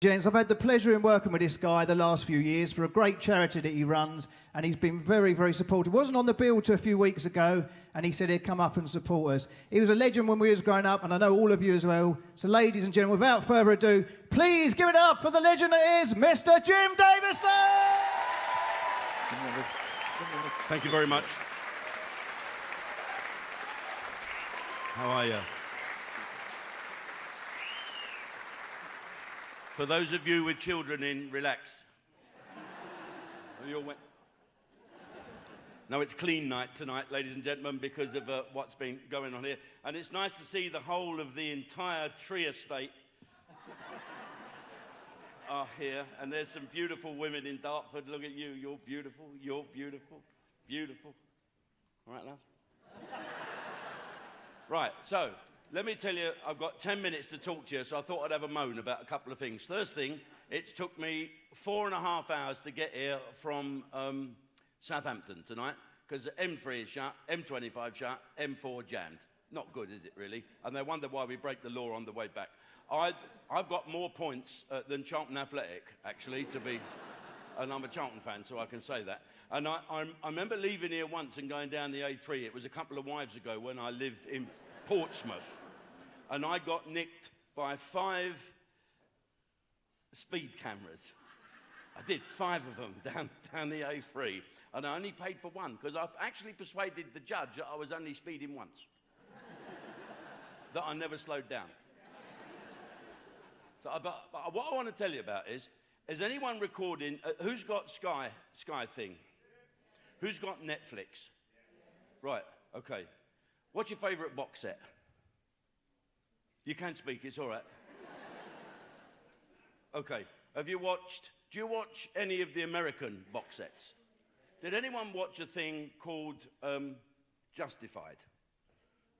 Gents, I've had the pleasure in working with this guy the last few years for a great charity that he runs, and he's been very, very supportive. Wasn't on the bill till a few weeks ago, and he said he'd come up and support us. He was a legend when we was growing up, and I know all of you as well. So ladies and gentlemen, without further ado, please give it up for the legend that is Mr. Jim Davidson! Thank you very much. How are you? For those of you with children in, relax. You all went. No, it's clean night tonight, ladies and gentlemen, because of what's been going on here. And it's nice to see the whole of the entire tree estate are here. And there's some beautiful women in Dartford. Look at you. You're beautiful. You're beautiful. Beautiful. All right, love? Right, so let me tell you, I've got 10 minutes to talk to you, so I thought I'd have a moan about a couple of things. First thing, it took me 4.5 hours to get here from Southampton tonight, because M3 is shut, M25 shut, M4 jammed. Not good, is it, really? And they wonder why we break the law on the way back. I've got more points than Charlton Athletic, actually, to be... and I'm a Charlton fan, so I can say that. And I remember leaving here once and going down the A3. It was a couple of wives ago when I lived in Portsmouth. And I got nicked by 5 speed cameras. I did 5 of them down the A3. And I only paid for one, because I actually persuaded the judge that I was only speeding once. That I never slowed down. So, but what I want to tell you about is anyone recording, who's got Sky thing? Who's got Netflix? Right, okay. What's your favourite box set? You can speak, it's all right. Okay, do you watch any of the American box sets? Did anyone watch a thing called Justified?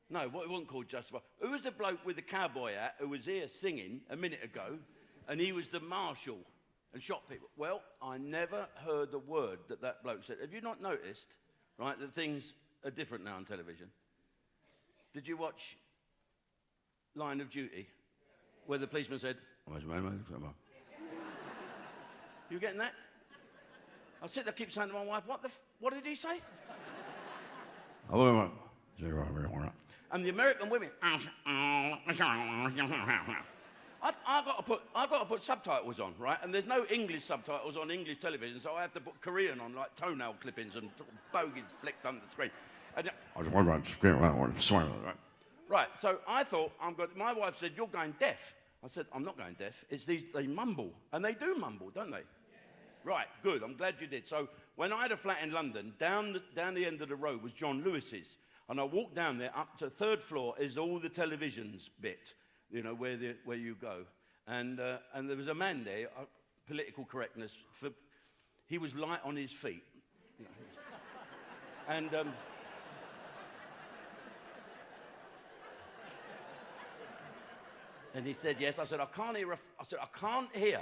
No, it wasn't called Justified. Who was the bloke with the cowboy hat who was here singing a minute ago, and he was the marshal and shot people? Well, I never heard a word that bloke said. Have you not noticed, right, that things are different now on television? Did you watch Line of Duty, where the policeman said, you getting that? I sit there, keep saying to my wife, what did he say? And the American women, I got to put subtitles on, right? And there's no English subtitles on English television, so I have to put Korean on, like toenail clippings and bogies flicked on the screen. And right, so I thought, my wife said, you're going deaf. I said, I'm not going deaf. It's they mumble. And they do mumble, don't they? Right, good, I'm glad you did. So when I had a flat in London, down the end of the road was John Lewis's. And I walked down there, up to the 3rd floor is all the televisions bit, you know, where you go. And there was a man there, political correctness, he was light on his feet. You know. And... and he said, yes. I said, I can't hear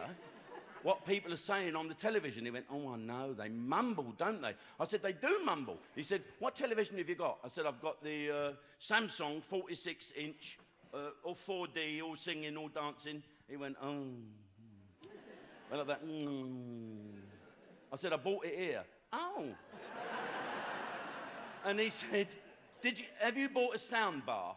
what people are saying on the television. He went, oh, I know, they mumble, don't they? I said, they do mumble. He said, what television have you got? I said, I've got the Samsung 46-inch, all 4D, all singing, all dancing. He went, oh. Well, like that, I said, I bought it here. Oh. And he said, have you bought a sound bar?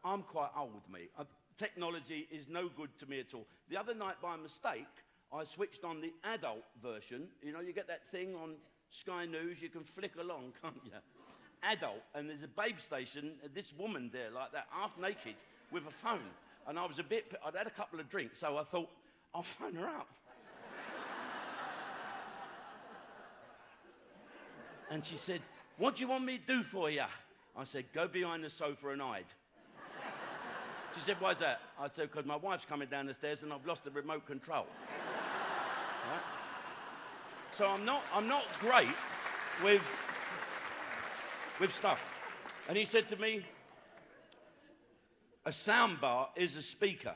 I'm quite old, mate. Technology is no good to me at all. The other night, by mistake, I switched on the adult version. You know, you get that thing on Sky News, you can flick along, can't you? Adult, and there's a babe station, this woman there like that, half naked, with a phone. And I was I'd had a couple of drinks, so I thought, I'll phone her up. And she said, what do you want me to do for you? I said, go behind the sofa and hide. She said, why's that? I said, because my wife's coming down the stairs and I've lost the remote control. Right? So I'm not great with stuff. And he said to me, a soundbar is a speaker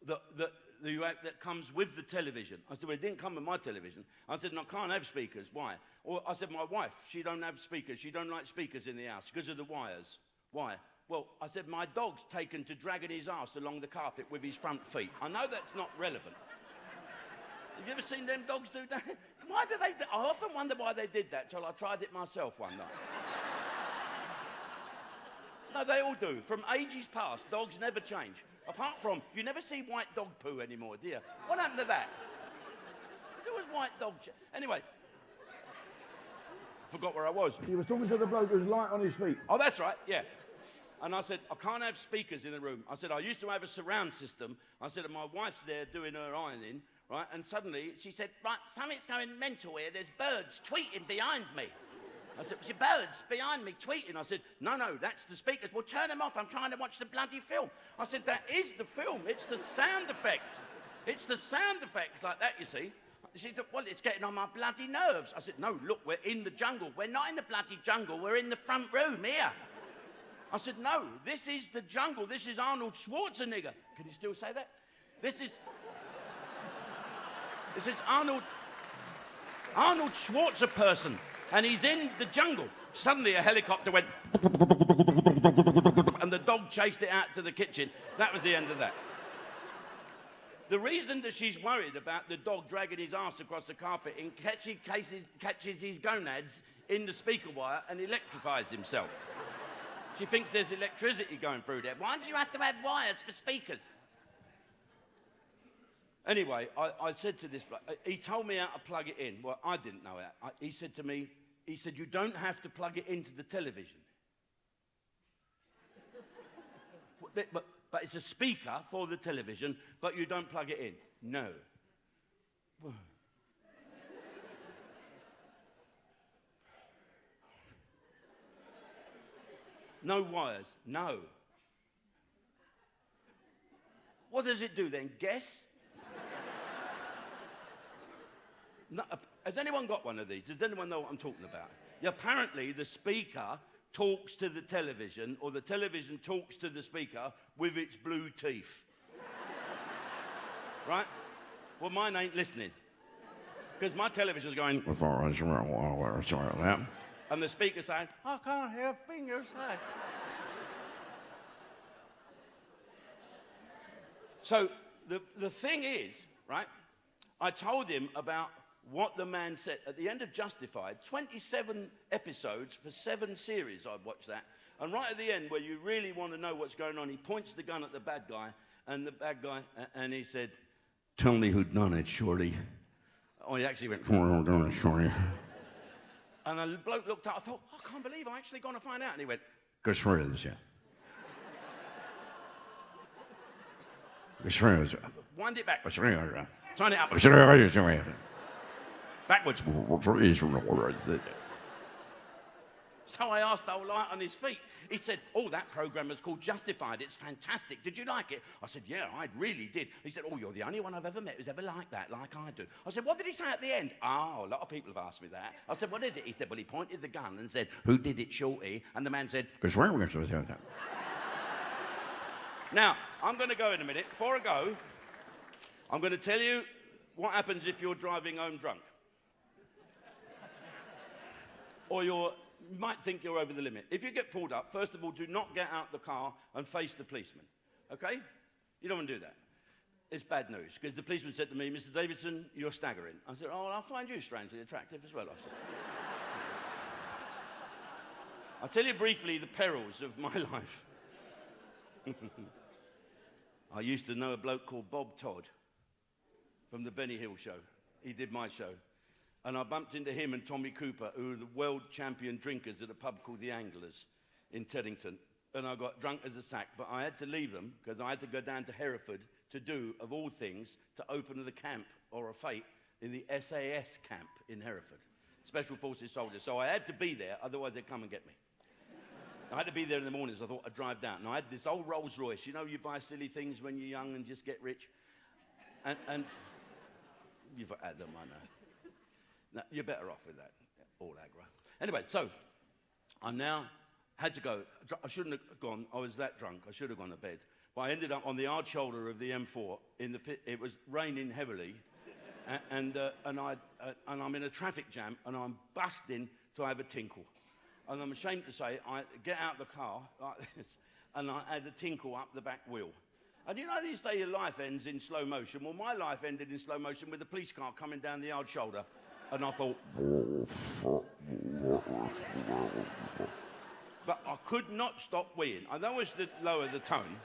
that comes with the television. I said, well, it didn't come with my television. I said, no, I can't have speakers. Why? Or I said, my wife, she don't have speakers. She don't like speakers in the house because of the wires. Why? Well, I said, my dog's taken to dragging his ass along the carpet with his front feet. I know that's not relevant. Have you ever seen them dogs do that? Why do they? I often wonder why they did that till I tried it myself one night. No, they all do. From ages past, dogs never change. Apart from, you never see white dog poo anymore, do you? What happened to that? There's always white dog. Anyway, I forgot where I was. He was talking to the bloke who's light on his feet. Oh, that's right, yeah. And I said, I can't have speakers in the room. I said, I used to have a surround system. I said, and my wife's there doing her ironing, right? And suddenly she said, right, something's going mental here. There's birds tweeting behind me. I said, "Your birds behind me tweeting." I said, no, that's the speakers. Well, turn them off. I'm trying to watch the bloody film. I said, that is the film. It's the sound effect. It's the sound effects like that, you see. She said, well, it's getting on my bloody nerves. I said, no, look, we're in the jungle. We're not in the bloody jungle. We're in the front room here. I said, no, this is the jungle. This is Arnold Schwarzenegger. Can you still say that? This is Arnold Schwarzenegger, and he's in the jungle. Suddenly a helicopter went, and the dog chased it out to the kitchen. That was the end of that. The reason that she's worried about the dog dragging his ass across the carpet in case he catches his gonads in the speaker wire and electrifies himself. She thinks there's electricity going through there. Why do you have to have wires for speakers? Anyway, I said to this bloke, he told me how to plug it in. Well, I didn't know how. He said to me, you don't have to plug it into the television. But it's a speaker for the television, but you don't plug it in. No. No wires. No. What does it do then? Guess? No, has anyone got one of these? Does anyone know what I'm talking about? Yeah, apparently the speaker talks to the television, or the television talks to the speaker with its blue teeth. Right? Well, mine ain't listening. Because my television's going, and the speaker's saying, I can't hear a thing you say. So the thing is, right, I told him about what the man said at the end of Justified. 27 episodes for 7 series. I'd watched that. And right at the end, where you really want to know what's going on, he points the gun at the bad guy, and the bad guy, and he said, tell me who done it, shorty. Oh, he actually went, who done it, shorty. And the bloke looked up. I thought, I can't believe I'm actually going to find out. And he went, Goodmaze, yeah. Wind it back. Turn it up. Backwards. So I asked the old light on his feet. He said, oh, that program is called Justified. It's fantastic. Did you like it? I said, yeah, I really did. He said, oh, you're the only one I've ever met who's ever liked that, like I do. I said, what did he say at the end? Oh, a lot of people have asked me that. I said, what is it? He said, well, he pointed the gun and said, who did it, shorty? And the man said, now, I'm going to go in a minute. Before I go, I'm going to tell you what happens if you're driving home drunk. Or you might think you're over the limit. If you get pulled up, first of all, do not get out the car and face the policeman, okay? You don't want to do that. It's bad news, because the policeman said to me, Mr. Davidson, you're staggering. I said, oh, well, I find you strangely attractive as well, I said. I'll tell you briefly the perils of my life. I used to know a bloke called Bob Todd from the Benny Hill show. He did my show. And I bumped into him and Tommy Cooper, who were the world champion drinkers at a pub called the Anglers in Teddington. And I got drunk as a sack, but I had to leave them because I had to go down to Hereford to do, of all things, to open the camp or a fete in the SAS camp in Hereford. Special Forces soldiers. So I had to be there, otherwise they'd come and get me. I had to be there in the mornings. I thought I'd drive down. And I had this old Rolls Royce. You know, you buy silly things when you're young and just get rich. And you've had them, I know. No, you're better off with that, all aggro. Anyway, so I now had to go. I shouldn't have gone. I was that drunk. I should have gone to bed. But I ended up on the hard shoulder of the M4 in the pit. It was raining heavily, and I'm in a traffic jam, and I'm busting to have a tinkle. And I'm ashamed to say, I get out of the car like this, and I had a tinkle up the back wheel. And you know, they say your life ends in slow motion. Well, my life ended in slow motion with the police car coming down the yard shoulder. And I thought... But I could not stop weeing. I know it's to lower the tone.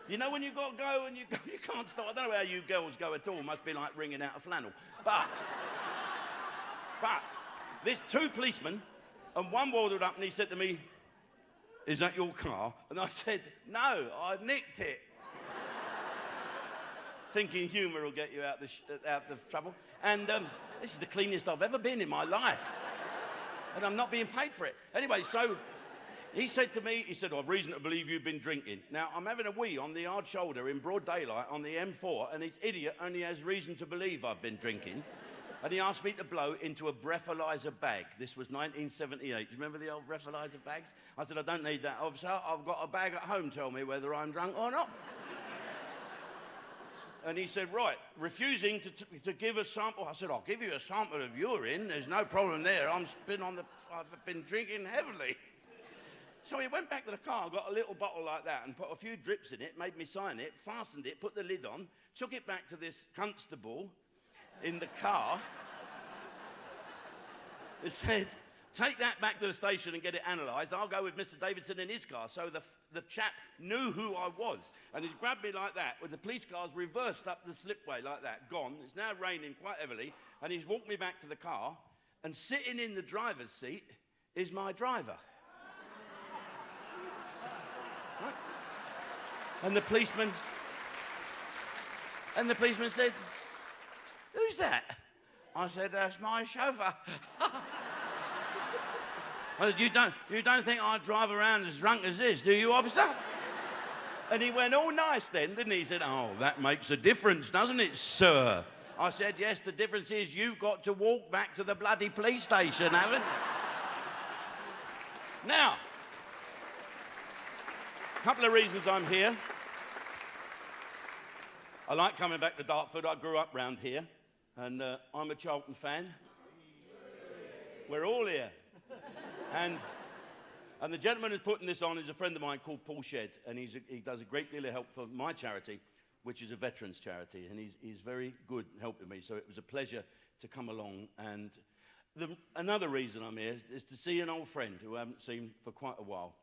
You know when you got to go and you can't stop. I don't know how you girls go at all. It must be like wringing out a flannel. But there's two policemen, and one waddled up and he said to me, "Is that your car?" And I said, "No, I nicked it." Thinking humour will get you out the trouble. And this is the cleanest I've ever been in my life. And I'm not being paid for it. Anyway, so he said to me, "I've reason to believe you've been drinking." Now, I'm having a wee on the hard shoulder in broad daylight on the M4, and this idiot only has reason to believe I've been drinking. And he asked me to blow into a breathalyzer bag. This was 1978. Do you remember the old breathalyzer bags? I said, "I don't need that, officer. I've got a bag at home. Tell me whether I'm drunk or not." And he said, "Right, refusing to give a sample." I said, "I'll give you a sample of urine. There's no problem there. I've been drinking heavily." So he went back to the car, got a little bottle like that and put a few drips in it, made me sign it, fastened it, put the lid on, took it back to this constable in the car. He said, "Take that back to the station and get it analysed. I'll go with Mr. Davidson in his car." So the chap knew who I was. And he's grabbed me like that with the police cars reversed up the slipway like that, gone. It's now raining quite heavily. And he's walked me back to the car. And sitting in the driver's seat is my driver. Right? And the policeman said, "Who's that?" I said, "That's my chauffeur." I said, you don't think I drive around as drunk as this, do you, officer?" And he went all nice then, didn't he? He said, "Oh, that makes a difference, doesn't it, sir?" I said, "Yes, the difference is you've got to walk back to the bloody police station, haven't you?" Now, a couple of reasons I'm here. I like coming back to Dartford. I grew up round here, and I'm a Charlton fan. We're all here. And the gentleman who's putting this on is a friend of mine called Paul Shedd, and he does a great deal of help for my charity, which is a veterans charity, and he's very good helping me, so it was a pleasure to come along. And another reason I'm here is to see an old friend who I haven't seen for quite a while.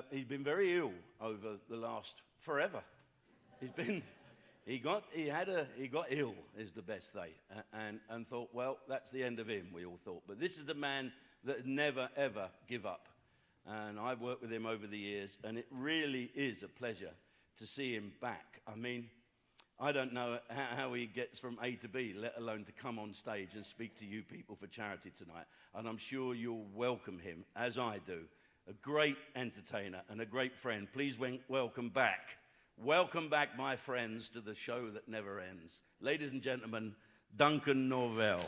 He's been very ill over the last forever. He got ill, is the best say, and thought, well, that's the end of him, we all thought. But this is the man that never, ever give up. And I've worked with him over the years, and it really is a pleasure to see him back. I mean, I don't know how he gets from A to B, let alone to come on stage and speak to you people for charity tonight. And I'm sure you'll welcome him, as I do. A great entertainer and a great friend. Please welcome back. Welcome back, my friends, to the show that never ends. Ladies and gentlemen, Duncan Norville.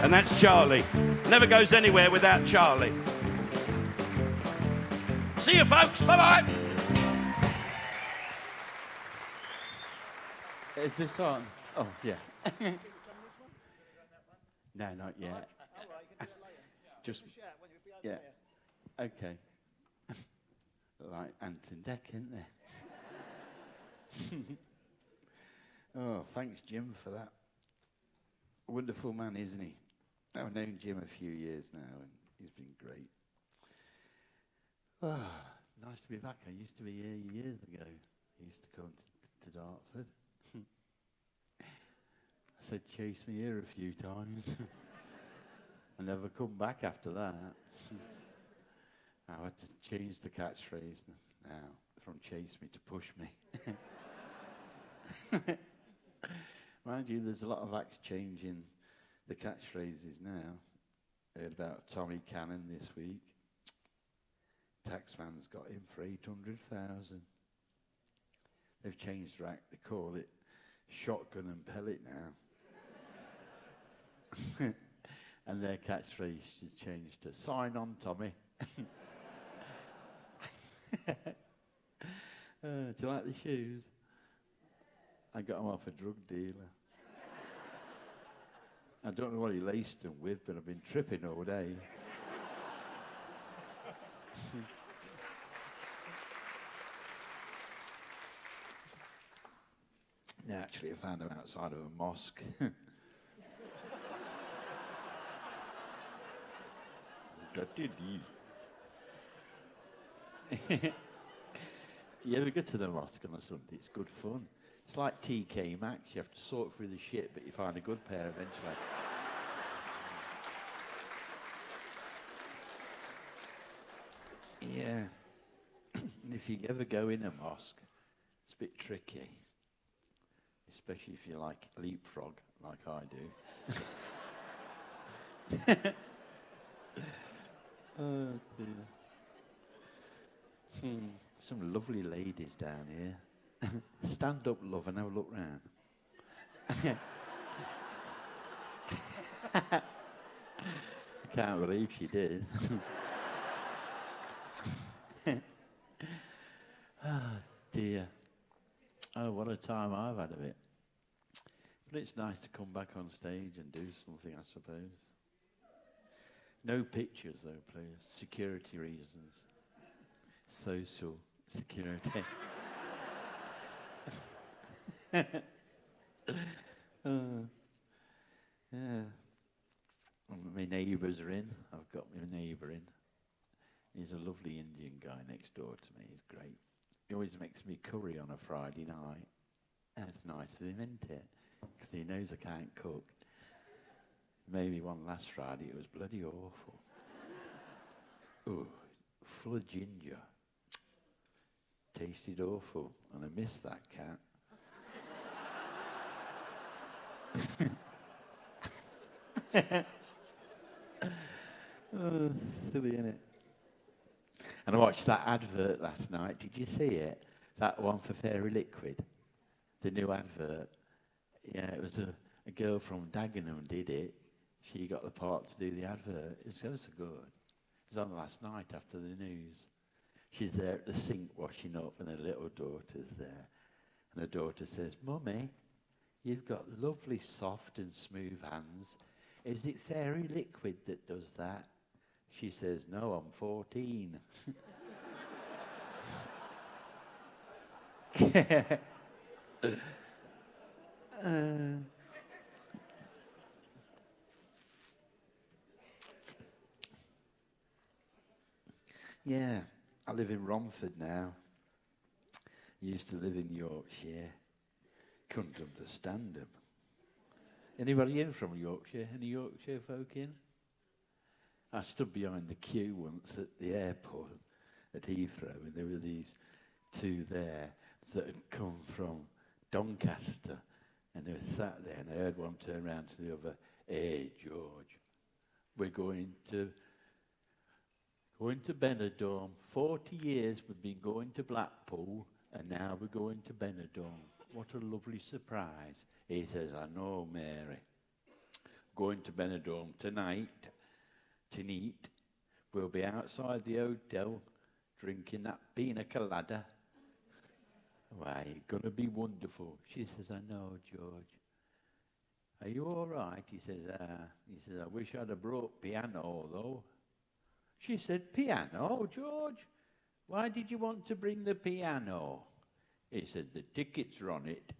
And that's Charlie. Never goes anywhere without Charlie. See you, folks. Bye-bye. Is this on? Oh, yeah. No, not yet. Just, yeah. Okay. Like Anton Deck, isn't there? Oh, thanks, Jim, for that. Wonderful man, isn't he? I've known Jim a few years now, and he's been great. Oh, nice to be back. I used to be here years ago. I used to come to Dartford. I said, "Chase me here a few times." I never come back after that. I had to change the catchphrase now from "chase me" to "push me." Mind you, there's a lot of acts changing the catchphrases now. Heard about Tommy Cannon this week. Taxman's got him for 800,000. They've changed their act. They call it Shotgun and Pellet now. And their catchphrase has changed to "Sign on, Tommy." Do you like the shoes? I got them off a drug dealer. I don't know what he laced them with, but I've been tripping all day. No, actually, I found them outside of a mosque. You ever go to the mosque on a Sunday? It's good fun. It's like TK Maxx. You have to sort through the shit, but you find a good pair eventually. Yeah. And if you ever go in a mosque, it's a bit tricky. Especially if you like leapfrog, like I do. Oh, dear. Some lovely ladies down here. Stand up, love, and have a look round. I can't believe she did. Oh, dear. Oh, what a time I've had of it. But it's nice to come back on stage and do something, I suppose. No pictures, though, please. Security reasons. Social security. Yeah. My neighbours are in. I've got my neighbour in. He's a lovely Indian guy next door to me. He's great. He always makes me curry on a Friday night. That's nice of him, isn't it? Because he knows I can't cook. Maybe one last Friday, it was bloody awful. Oh, full of ginger. Tasted awful, and I missed that cat. Oh, silly, innit? And I watched that advert last night. Did you see it? That one for Fairy Liquid. The new advert. Yeah, it was a girl from Dagenham did it. She got the part to do the advert. It was so good. It was on last night after the news. She's there at the sink washing up and her little daughter's there. And her daughter says, "Mummy, you've got lovely soft and smooth hands. Is it Fairy Liquid that does that?" She says, "No, I'm 14. Yeah, I live in Romford now. Used to live in Yorkshire. Couldn't understand them. Anybody in from Yorkshire? Any Yorkshire folk in? I stood behind the queue once at the airport at Heathrow, and there were these two there that had come from Doncaster, and they were sat there, and I heard one turn around to the other, "Hey, George, we're going to Benidorm. 40 years we've been going to Blackpool, and now we're going to Benidorm. What a lovely surprise." He says, "I know, Mary. Going to Benidorm tonight. We'll be outside the hotel drinking that pina colada. Why, it's going to be wonderful." She says, "I know, George. Are you all right?" He says, "I wish I'd have brought piano, though." She said, "Piano, George? Why did you want to bring the piano?" He said, "The tickets are on it."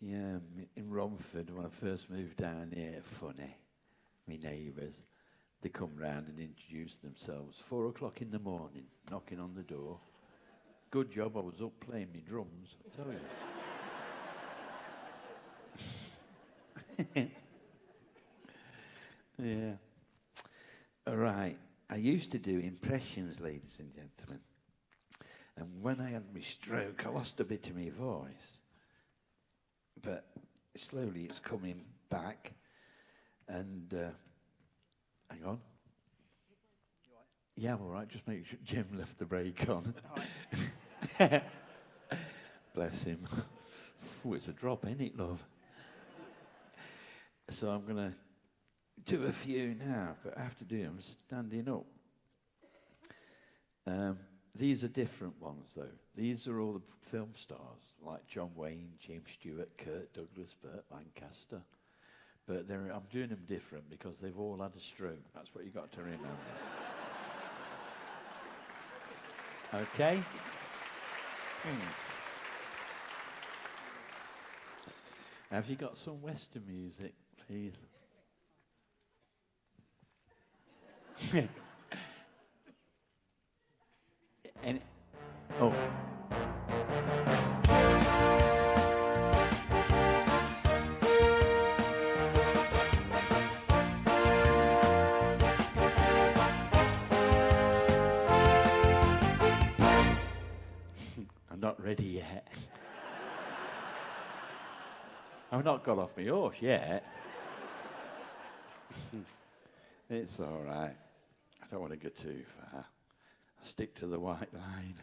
Yeah, in Romford, when I first moved down here, funny, my neighbours, they come round and introduce themselves. 4 o'clock in the morning, knocking on the door. Good job I was up playing my drums, I tell you. Yeah. All right. I used to do impressions, ladies and gentlemen. And when I had my stroke, I lost a bit of my voice. But slowly it's coming back. And, hang on. You all right? Yeah, I'm all right. Just make sure Jim left the brake on. Bless him. It's a drop, ain't it, love? So I'm going to do a few now, but I have to do them standing up. These are different ones, though. These are all the film stars, like John Wayne, James Stewart, Kirk Douglas, Burt Lancaster. But I'm doing them different because they've all had a stroke. That's what you got to remember. Okay? Have you got some Western music, please? Oh. I'm not ready yet. I've not got off my horse yet. It's all right. I don't want to go too far. I'll stick to the white line.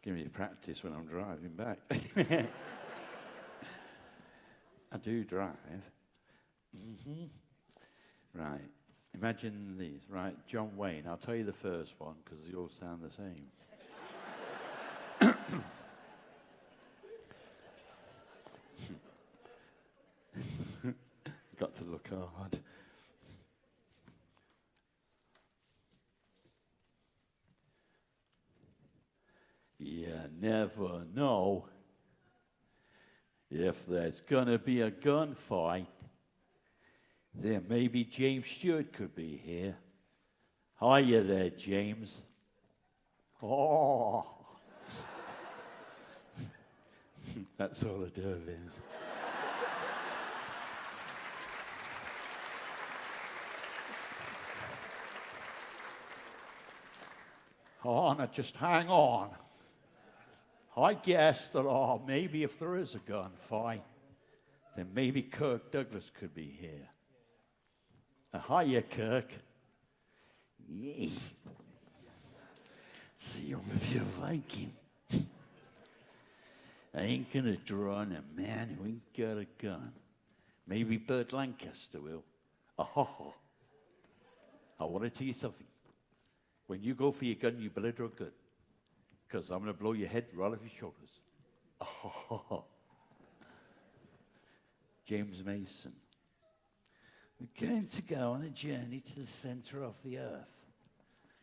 Give me practice when I'm driving back. I do drive. Right. Imagine these. Right. John Wayne. I'll tell you the first one because they all sound the same. Got to look hard. You never know if there's gonna be a gunfight. Then maybe James Stewart could be here. Hiya there, James. Oh. That's all I do of him. Oh, now just hang on. I guess that, maybe if there is a gunfight, then maybe Kirk Douglas could be here. Hiya, Kirk. Yay. See, I'm a pure Viking. I ain't gonna draw on a man who ain't got a gun. Maybe Burt Lancaster will. I want to tell you something. When you go for your gun, you better draw good. Because I'm going to blow your head right off your shoulders. James Mason. We're going to go on a journey to the center of the earth.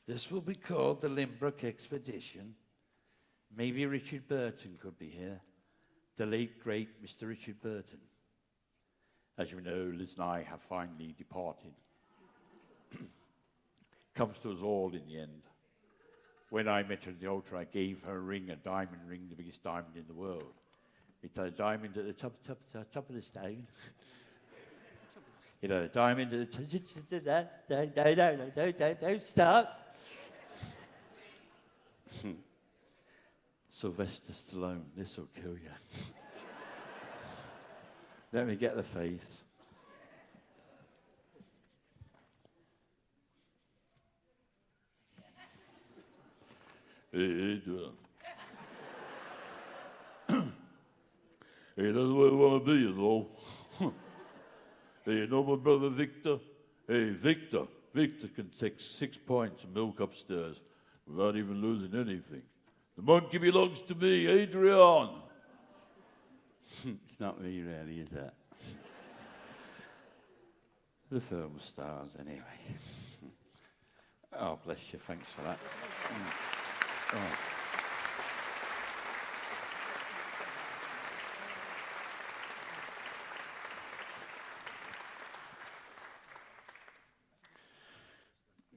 This will be called the Limbrick Expedition. Maybe Richard Burton could be here. The late, great Mr. Richard Burton. As you know, Liz and I have finally departed. Comes to us all in the end. When I met her at the altar, I gave her a ring, a diamond ring, the biggest diamond in the world. It had a diamond at the top of the stone. It had a diamond at the top. Don't stop. Sylvester Stallone, this will kill you. Let me get the face. Hey, hey, that's where I want to be, you know. Hey, you know my brother Victor? Hey, Victor can take 6 pints of milk upstairs without even losing anything. The monkey belongs to me, Adrian. It's not me, really, is it? The film stars, anyway. Oh, bless you. Thanks for that. Oh.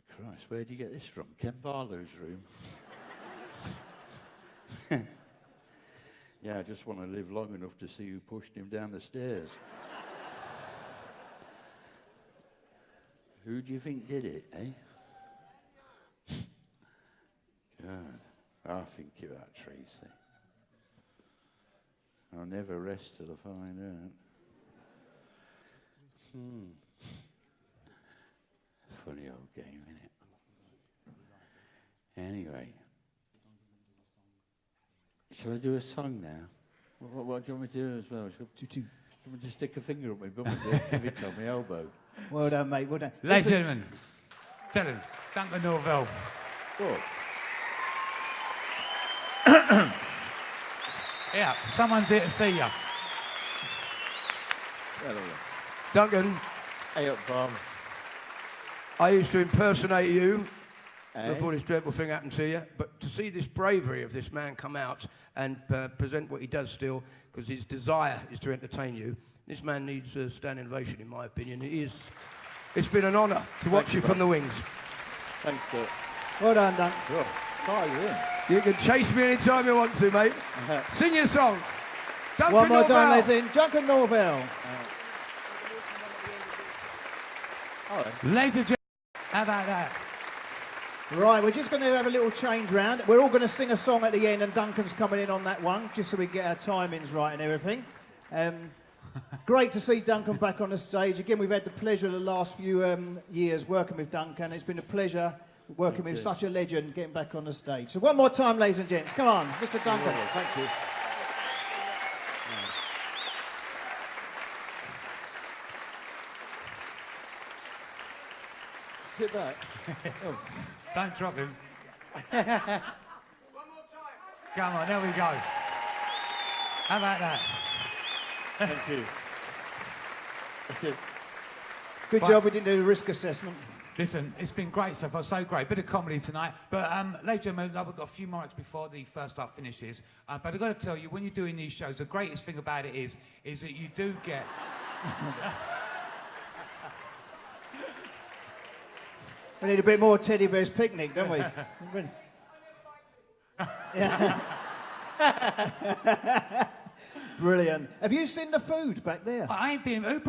Christ, where did you get this from? Ken Barlow's room? Yeah, I just want to live long enough to see who pushed him down the stairs. Who do you think did it, eh? God, I'll think of that, Tracy. I'll never rest till I find out. Funny old game, innit? Anyway. Shall I do a song now? What do you want me to do as well? 2-2. Can we just stick a finger up my bum and give it on my elbow? Well done, mate. Well done. Ladies and Listen, gentlemen, tell him, Duncan Norville. Good. Yeah, someone's here to see you. Hello. Duncan, Hey up, Bob. I used to impersonate you Hey. before this dreadful thing happened to you, but to see this bravery of this man come out and present what he does still, because his desire is to entertain you, this man needs a standing ovation, in my opinion. It's been an honour to watch you from the wings. Thanks, sir. well done, Duncan. Good. Sorry, you're in. You can chase me anytime you want to, mate. Sing your song. Duncan One more time, Norville. ladies and Duncan Norville. Ladies and gentlemen, how about that? Right, we're just going to have a little change round. We're all going to sing a song at the end, and Duncan's coming in on that one, just so we get our timings right and everything. Great to see Duncan back on the stage. Again, we've had the pleasure of the last few years working with Duncan. It's been a pleasure working with such a legend, getting back on the stage. So one more time, ladies and gents. Come on, Mr. Duncan. Thank you. Sit back. Oh. Don't drop him. One more time. Come on, there we go. How about that? Thank you. Good job we didn't do the risk assessment. Listen, it's been great so far, so great. Bit of comedy tonight. But ladies and gentlemen, we've got a few more acts before the first half finishes. But I've got to tell you, when you're doing these shows, the greatest thing about it is that you do get... We need a bit more Teddy Bear's Picnic, don't we? Yeah. Brilliant. Have you seen the food back there? I ain't being... Who